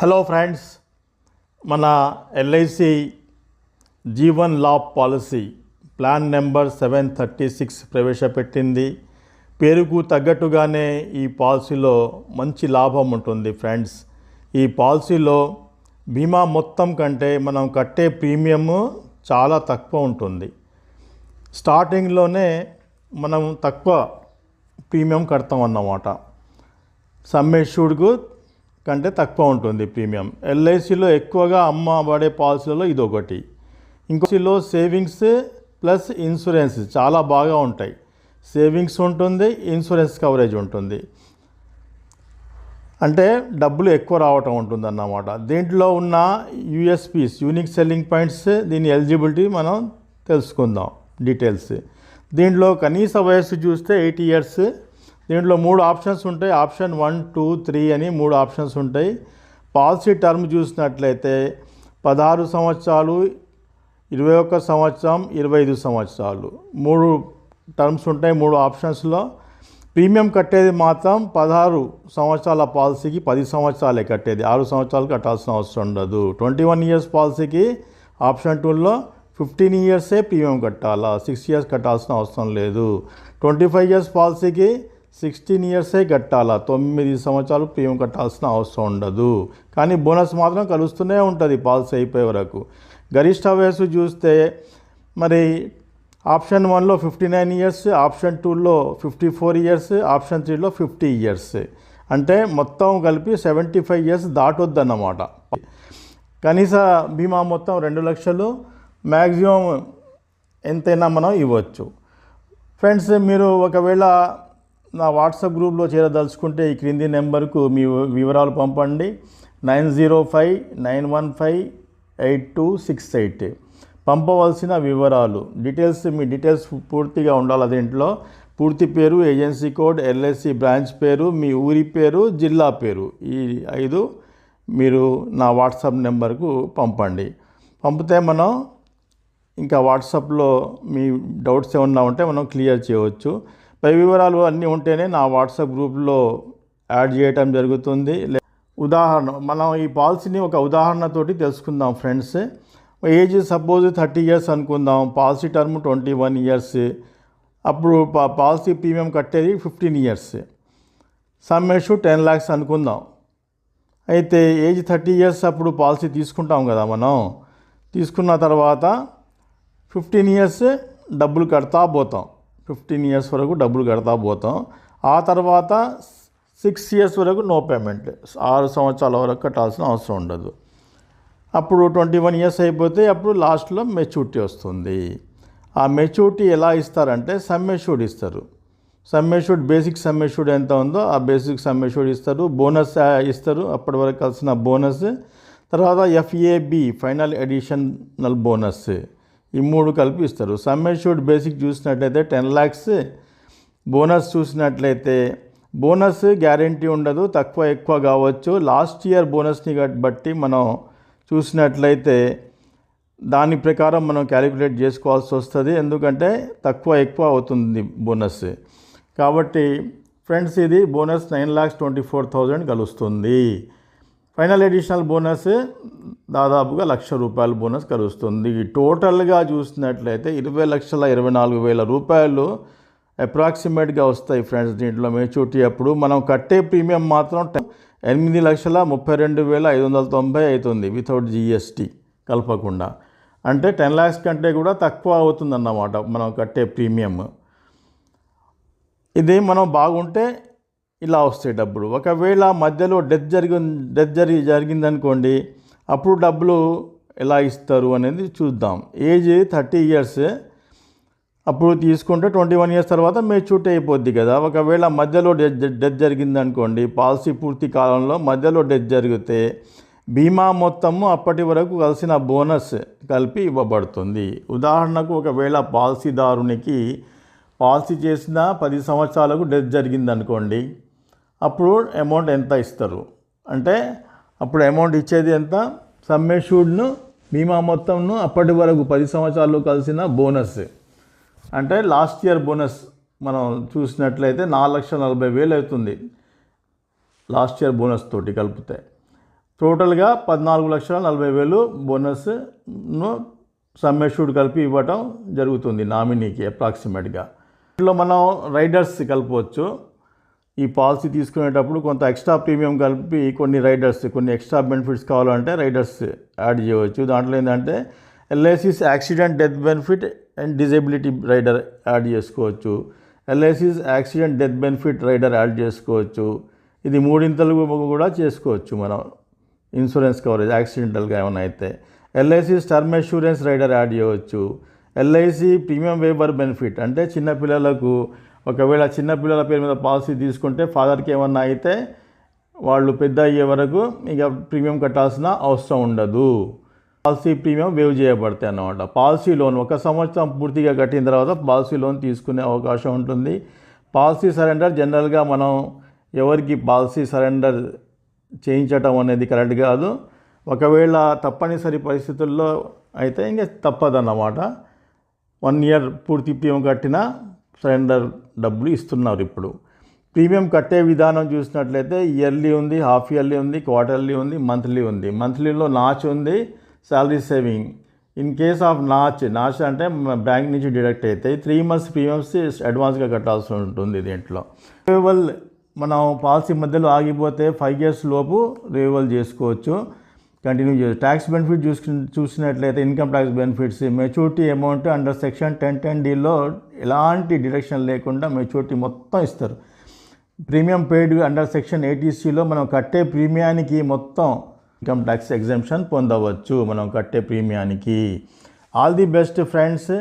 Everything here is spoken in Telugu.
హలో ఫ్రెండ్స్, మన LIC Jeevan Labh policy plan number 736 ప్రవేశపెట్టింది. పేరుకు తగ్గట్టుగానే ఈ పాలసీలో మంచి లాభం ఉంటుంది ఫ్రెండ్స్. ఈ పాలసీలో బీమా మొత్తం కంటే మనం కట్టే ప్రీమియము చాలా తక్కువ ఉంటుంది. స్టార్టింగ్లోనే మనం తక్కువ ప్రీమియం కడతాం అన్నమాట. సమ్ ఎష్యూర్డ్కు కంటే తక్కువ ఉంటుంది ప్రీమియం. ఎల్ఐసిలో ఎక్కువగా అమ్మబడే పాలసీలలో ఇదొకటి. ఇంకోటిలో సేవింగ్స్ ప్లస్ ఇన్సూరెన్స్ చాలా బాగా ఉంటాయి. సేవింగ్స్ ఉంటుంది, ఇన్సూరెన్స్ కవరేజ్ ఉంటుంది, అంటే డబ్బులు ఎక్కువ రావటం ఉంటుంది అన్నమాట. దీంట్లో ఉన్న యూఎస్పీస్, యూనిక్ సెల్లింగ్ పాయింట్స్, దీని ఎలిజిబిలిటీ మనం తెలుసుకుందాం డీటెయిల్స్. దీంట్లో కనీస వయస్సు చూస్తే 80 years. దీంట్లో 3 ఆప్షన్స్ ఉంటాయి. ఆప్షన్ 1, 2, 3 అని 3 ఆప్షన్స్ ఉంటాయి. పాలసీ టర్మ్ చూసినట్లయితే 16 సంవత్సరాలు, 21 సంవత్సరం, 25 సంవత్సరాలు 3 టర్మ్స్ ఉంటాయి 3 ఆప్షన్స్లో. ప్రీమియం కట్టేది మాత్రం 16 సంవత్సరాల పాలసీకి 10 సంవత్సరాలే కట్టేది, 6 సంవత్సరాలు కట్టాల్సిన అవసరం ఉండదు. 21 years పాలసీకి ఆప్షన్ 2లో 15 years ప్రీమియం కట్టాలా, 6 years కట్టాల్సిన అవసరం లేదు. 25 years పాలసీకి 16 years కట్టాలా, 9 సంవత్సరాలు ప్రీమియం కట్టాల్సిన అవసరం ఉండదు. కానీ బోనస్ మాత్రం కలుస్తూనే ఉంటుంది పాలసీ అయిపోయే వరకు. గరిష్ట వయస్సు చూస్తే మరి ఆప్షన్ 1లో 59 years, ఆప్షన్ 2లో 54 years, ఆప్షన్ 3లో 50 years. అంటే మొత్తం కలిపి 75 years దాటొద్దన్నమాట. కనీస బీమా మొత్తం 2 లక్షలు, మ్యాక్సిమం ఎంతైనా మనం ఇవ్వచ్చు. ఫ్రెండ్స్, మీరు ఒకవేళ నా వాట్సాప్ గ్రూప్లో చేరదలుచుకుంటే ఈ క్రింది నెంబర్కు మీ వివరాలు పంపండి. 9059158268. పంపవలసిన వివరాలు డీటెయిల్స్, మీ డీటెయిల్స్ పూర్తిగా ఉండాలి. దీంట్లో పూర్తి పేరు, ఏజెన్సీ కోడ్, ఎల్ఐసి బ్రాంచ్ పేరు, మీ ఊరి పేరు, జిల్లా పేరు, ఈ 5 మీరు నా వాట్సాప్ నెంబర్కు పంపండి. పంపితే మనం ఇంకా వాట్సాప్లో మీ డౌట్స్ ఏమన్నా ఉంటే మనం క్లియర్ చేయవచ్చు. పై వివరాలు అన్నీ ఉంటేనే నా వాట్సాప్ గ్రూప్లో యాడ్ చేయటం జరుగుతుంది. మనం ఈ పాలసీని ఒక ఉదాహరణతోటి తెలుసుకుందాం ఫ్రెండ్స్. ఏజ్ సపోజ్ 30 years అనుకుందాం, పాలసీ టర్మ్ 21 years. అప్పుడు పాలసీ ప్రీమియం కట్టేది 15 years. సమ్ ఎష్యూర్డ్ 10 lakhs అనుకుందాం. అయితే ఏజ్ 30 years అప్పుడు పాలసీ తీసుకుంటాం కదా మనం. తీసుకున్న తర్వాత 15 years డబ్బులు కడతా పోతాం. 15 years వరకు డబ్బులు కడతా పోతాం. ఆ తర్వాత 6 years వరకు నో పేమెంట్, 6 సంవత్సరాల వరకు కట్టాల్సిన అవసరం ఉండదు. అప్పుడు 21 years అయిపోతే అప్పుడు లాస్ట్లో మెచ్యూరిటీ వస్తుంది. ఆ మెచ్యూరిటీ ఎలా ఇస్తారంటే సమ్ ఎష్యూర్డ్ ఇస్తారు. Some assured, basic sum assured ఎంత ఉందో ఆ బేసిక్ సమ్ ఎష్యూర్డ్ ఇస్తారు. బోనస్ ఇస్తారు, అప్పటి వరకు కలిసిన బోనస్. తర్వాత FAB, ఫైనల్ అడిషనల్ బోనస్, ఈ 3 కలిపి ఇస్తారు. సమ్ ఎష్యూర్డ్ బేసిక్ చూసినట్లయితే 10 lakhs. బోనస్ చూసినట్లయితే బోనస్ గ్యారంటీ ఉండదు, తక్కువ ఎక్కువ కావచ్చు. లాస్ట్ ఇయర్ బోనస్ని బట్టి మనం చూసినట్లయితే దాని ప్రకారం మనం క్యాలిక్యులేట్ చేసుకోవాల్సి వస్తుంది, ఎందుకంటే తక్కువ ఎక్కువ అవుతుంది బోనస్. కాబట్టి ఫ్రెండ్స్, ఇది బోనస్ 9,24,000 కలుస్తుంది. ఫైనల్ అడిషనల్ బోనస్ దాదాపుగా ₹1,00,000 బోనస్ కలుస్తుంది. టోటల్గా చూసినట్లయితే 20,24,000 రూపాయలు అప్రాక్సిమేట్గా వస్తాయి ఫ్రెండ్స్. దీంట్లో మెచ్యూరిటీ అప్పుడు మనం కట్టే ప్రీమియం మాత్రం 8,32,590 అవుతుంది వితౌట్ GST కలపకుండా. అంటే 10 lakhs కంటే కూడా తక్కువ అవుతుందన్నమాట మనం కట్టే ప్రీమియం. ఇది మనం బాగుంటే ఇలా వస్తాయి డబ్బులు. ఒకవేళ మధ్యలో డెత్ జరిగిందనుకోండి, అప్పుడు డబ్బులు ఎలా ఇస్తారు అనేది చూద్దాం. ఏజ్ 30 years అప్పుడు తీసుకుంటే 21 years తర్వాత మెచ్యూరిటీ అయిపోద్ది కదా. ఒకవేళ మధ్యలో డెత్ జరిగిందనుకోండి, పాలసీ పూర్తి కాలంలో మధ్యలో డెత్ జరిగితే బీమా మొత్తము అప్పటి వరకు కలిసిన బోనస్ కలిపి ఇవ్వబడుతుంది. ఉదాహరణకు ఒకవేళ పాలసీదారునికి పాలసీ చేసిన 10 సంవత్సరాలకు డెత్ జరిగిందనుకోండి, అప్పుడు అమౌంట్ ఎంత ఇస్తారు అంటే అప్పుడు అమౌంట్ ఇచ్చేది ఎంత, సమ్ ఎష్యూర్డ్ను బీమా మొత్తంను అప్పటి వరకు 10 సంవత్సరాలు కలిసిన బోనస్. అంటే లాస్ట్ ఇయర్ బోనస్ మనం చూసినట్లయితే 4,40,000 అవుతుంది లాస్ట్ ఇయర్ బోనస్ తోటి కలిపితే. టోటల్గా 14,40,000 బోనస్ను సమ్ అష్యూర్డ్ కలిపి ఇవ్వటం జరుగుతుంది నామినీకి అప్రాక్సిమేట్గా. ఇంట్లో మనం రైడర్స్ కలపవచ్చు. ఈ పాలసీ తీసుకునేటప్పుడు కొంత ఎక్స్ట్రా ప్రీమియం కలిపి కొన్ని ఎక్స్ట్రా బెనిఫిట్స్ కావాలంటే రైడర్స్ యాడ్ చేయవచ్చు. దాంట్లో ఏంటంటే LIC's accident death benefit and disability rider add చేసుకోవచ్చు. LIC's accident death benefit rider add చేసుకోవచ్చు. ఇది 3 కూడా చేసుకోవచ్చు మనం ఇన్సూరెన్స్ కవరేజ్ యాక్సిడెంటల్గా ఏమైనా అయితే. LIC's term insurance rider add చేయవచ్చు. ఎల్ఐసి ప్రీమియం వేవర్ బెనిఫిట్ అంటే చిన్నపిల్లలకు ఒకవేళ చిన్నపిల్లల పేరు మీద పాలసీ తీసుకుంటే ఫాదర్కి ఏమన్నా అయితే వాళ్ళు పెద్ద అయ్యే వరకు ఇక ప్రీమియం కట్టాల్సిన అవసరం ఉండదు. పాలసీ ప్రీమియం వేవ్ చేయబడతాయి అన్నమాట. పాలసీ లోన్ 1 సంవత్సరం పూర్తిగా కట్టిన తర్వాత పాలసీ లోన్ తీసుకునే అవకాశం ఉంటుంది. పాలసీ సరెండర్ జనరల్గా మనం ఎవరికి పాలసీ సరెండర్ చేయించటం అనేది కరెక్ట్ కాదు. ఒకవేళ తప్పనిసరి పరిస్థితుల్లో అయితే ఇంకా తప్పదన్నమాట. 1 ఇయర్ పూర్తి ప్రీమియం కట్టిన సరెండర్ డబ్బులు ఇస్తున్నారు ఇప్పుడు. ప్రీమియం కట్టే విధానం చూసినట్లయితే ఇయర్లీ ఉంది, హాఫ్ ఇయర్లీ ఉంది, క్వార్టర్లీ ఉంది, మంత్లీ ఉంది. మంత్లీలో నాచ్ ఉంది, salary saving. In case of notch అంటే బ్యాంక్ నుంచి డిడక్ట్ అవుతాయి. 3 months ప్రీమియమ్స్ అడ్వాన్స్గా కట్టాల్సి ఉంటుంది దీంట్లో. రివైవల్ మనం పాలసీ మధ్యలో ఆగిపోతే 5 years లోపు రివైవల్ చేసుకోవచ్చు, కంటిన్యూ చేయొచ్చు. ట్యాక్స్ బెనిఫిట్ చూసినట్లయితే income tax benefits maturity amount under section 10(10)(d)లో ఎలాంటి డిడక్షన్ లేకుండా మెచ్యూరిటీ మొత్తం ఇస్తారు. ప్రీమియం పెయిడ్ అండర్ సెక్షన్ 80(c)లో మనం కట్టే ప్రీమియానికి మొత్తం ఇన్కమ్ ట్యాక్స్ ఎగ్జంప్షన్ పొందవచ్చు మనం కట్టే ప్రీమియానికి. All the best friends.